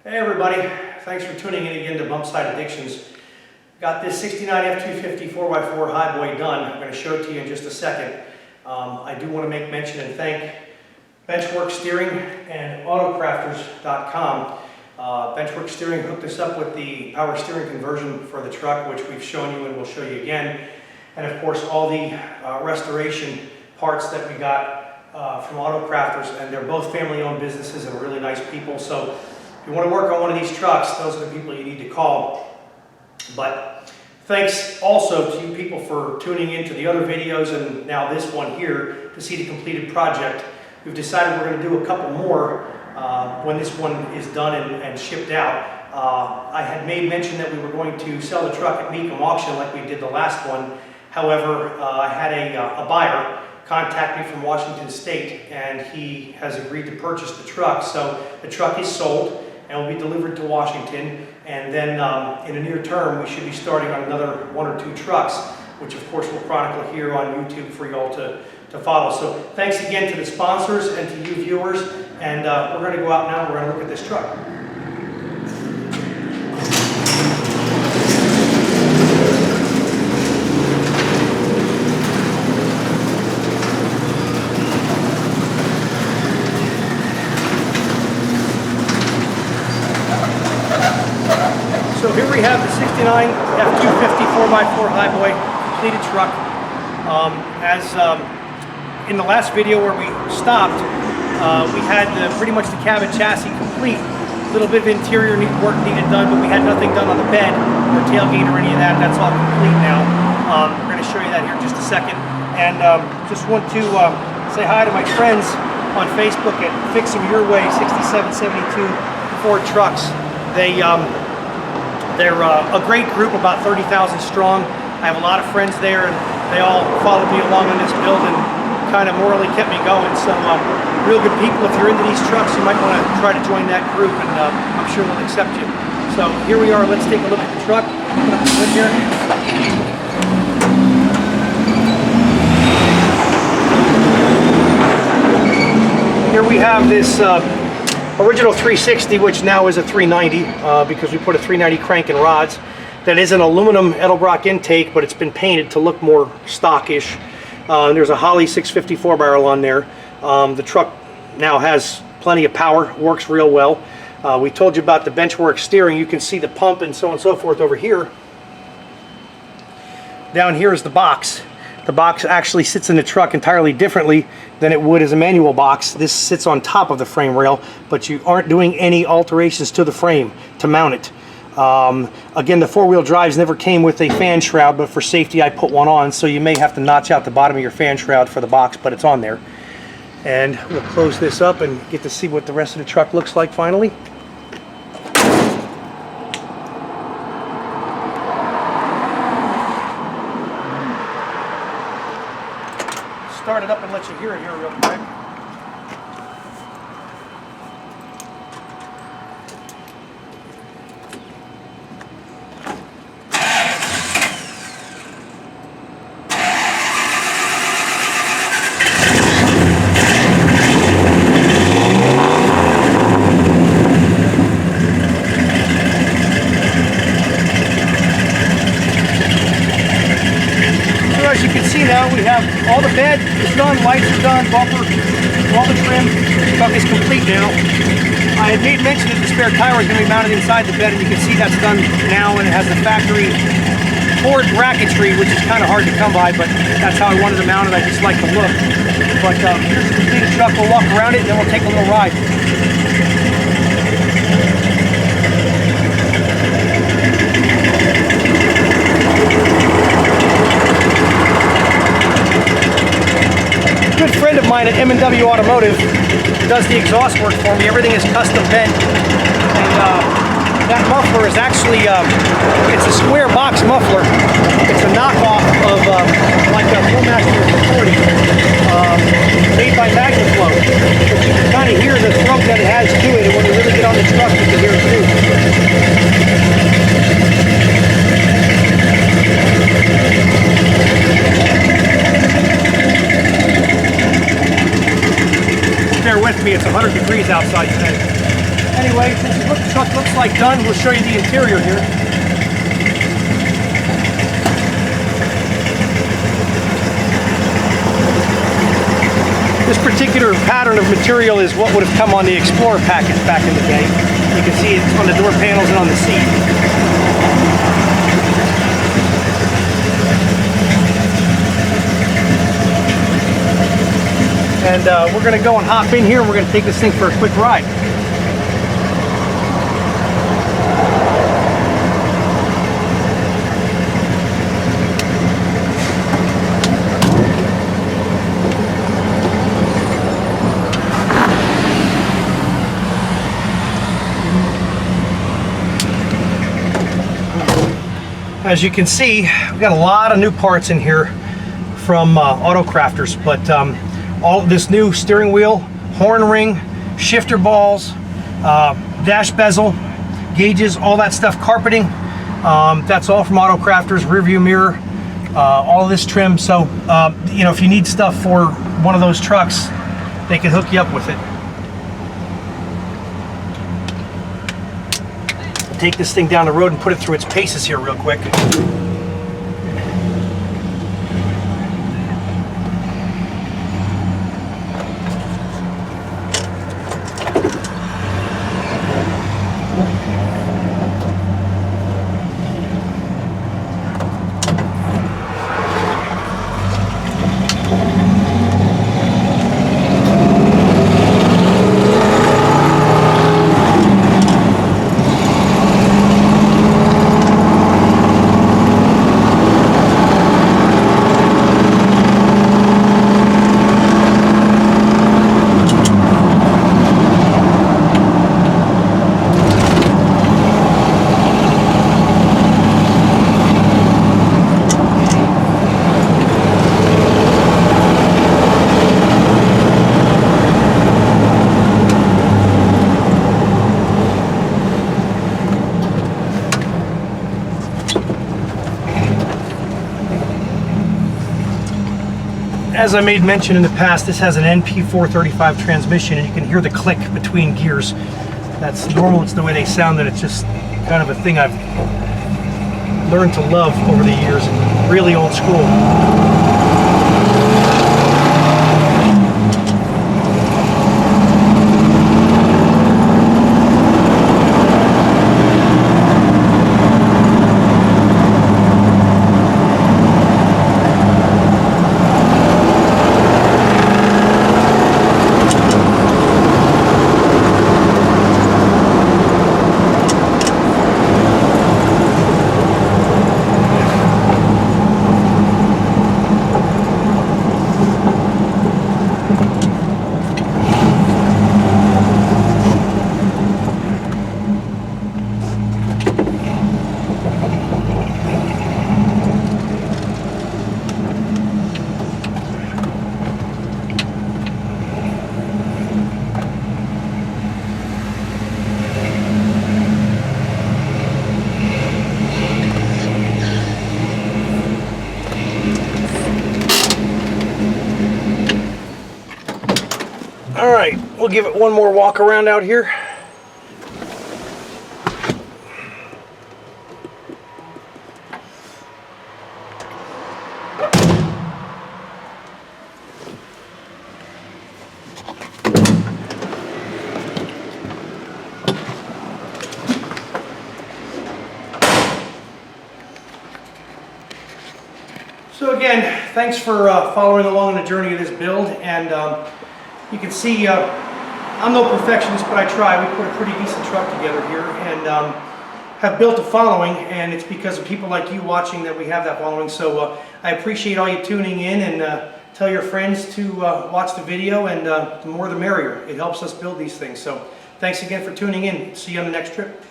Hey everybody, thanks for tuning in again to Bumpside Addictions. Got this 69 F250 4x4 HIGHBOY done. I'm going to show it to you in just a second. I do want to make mention and thank Benchwork Steering and Autocrafters.com. Benchwork Steering hooked us up with the power steering conversion for the truck, which we've shown you and we'll show you again. And of course all the restoration parts that we got from Autocrafters, and they're both family-owned businesses and really nice people. So if you want to work on one of these trucks, those are the people you need to call. But thanks also to you people for tuning into the other videos and now this one here to see the completed project. We've decided we're going to do a couple more when this one is done and shipped out. I had made mention that we were going to sell the truck at Meekum Auction like we did the last one. However, I had a buyer contact me from Washington State, and he has agreed to purchase the truck. So the truck is sold and will be delivered to Washington, and then in the near term we should be starting on another 1 or 2 trucks, which of course we'll chronicle here on YouTube for y'all to follow. So thanks again to the sponsors and to you viewers, and we're going to go out now and we're going to look at this truck. So here we have the 69 F250 4x4 HIGHBOY completed truck. In the last video where we stopped, we had pretty much the cabin chassis complete. A little bit of interior work needed done, but we had nothing done on the bed or tailgate or any of that. That's all complete now. We're going to show you that here in just a second. And just want to say hi to my friends on Facebook at Fix 'em Your Way 6772 Ford Trucks. They're a great group, about 30,000 strong. I have a lot of friends there, and they all followed me along on this build and kind of morally kept me going. So real good people. If you're into these trucks, you might want to try to join that group, and I'm sure they'll accept you. So here we are. Let's take a look at the truck. Put up the hood here. Here we have this original 360, which now is a 390 because we put a 390 crank and rods. That is an aluminum Edelbrock intake, but it's been painted to look more stockish. There's a Holley 654 barrel on there. The truck now has plenty of power, works real well. We told you about the Benchwork steering. You can see the pump and so on and so forth over here. Down here is the box. The box actually sits in the truck entirely differently than it would as a manual box. This sits on top of the frame rail, but you aren't doing any alterations to the frame to mount it. Again, the four-wheel drives never came with a fan shroud, but for safety I put one on, so you may have to notch out the bottom of your fan shroud for the box, but it's on there. And we'll close this up and get to see what the rest of the truck looks like finally. Start it up and let you hear it here real quick. As you can see now, we have all the bed is done, lights are done, bumper, all the trim. The truck is complete now. I had made mention that the spare tire is going to be mounted inside the bed, and you can see that's done now, and it has the factory Ford bracketry, which is kind of hard to come by, but that's how I wanted to mount it. I just like the look. But here's the completed truck. We'll walk around it, and then we'll take a little ride. Good friend of mine at M&W Automotive does the exhaust work for me. Everything is custom bent, and that muffler is actually it's a square box muffler. It's a knockoff of like a Flowmaster 40 made by Magnaflow. But you can kind of hear the throat that it has to it, and when you really get on the truck, you can hear it too. Bear with me, it's 100 degrees outside today. anyway, this is what the truck looks like done. We'll show you the interior here. This particular pattern of material is what would have come on the Explorer package back in the day. You can see it's on the door panels and on the seat. And we're going to go and hop in here and we're going to take this thing for a quick ride. As you can see, we've got a lot of new parts in here from Auto Crafters, but all this new steering wheel, horn ring, shifter balls, dash bezel, gauges, all that stuff, carpeting, that's all from Auto Crafters, rear view mirror, all of this trim. So, you know, if you need stuff for one of those trucks, they can hook you up with it. Take this thing down the road and put it through its paces here real quick. As I made mention in the past, this has an NP435 transmission, and you can hear the click between gears. That's normal, it's the way they sound, and it's just kind of a thing I've learned to love over the years. Really old school. All right, we'll give it one more walk around out here. So again, thanks for following along on the journey of this build, and you can see I'm no perfectionist, but I try. We put a pretty decent truck together here and have built a following, and it's because of people like you watching that we have that following. So I appreciate all you tuning in, and tell your friends to watch the video, and the more the merrier. It helps us build these things. So thanks again for tuning in. See you on the next trip.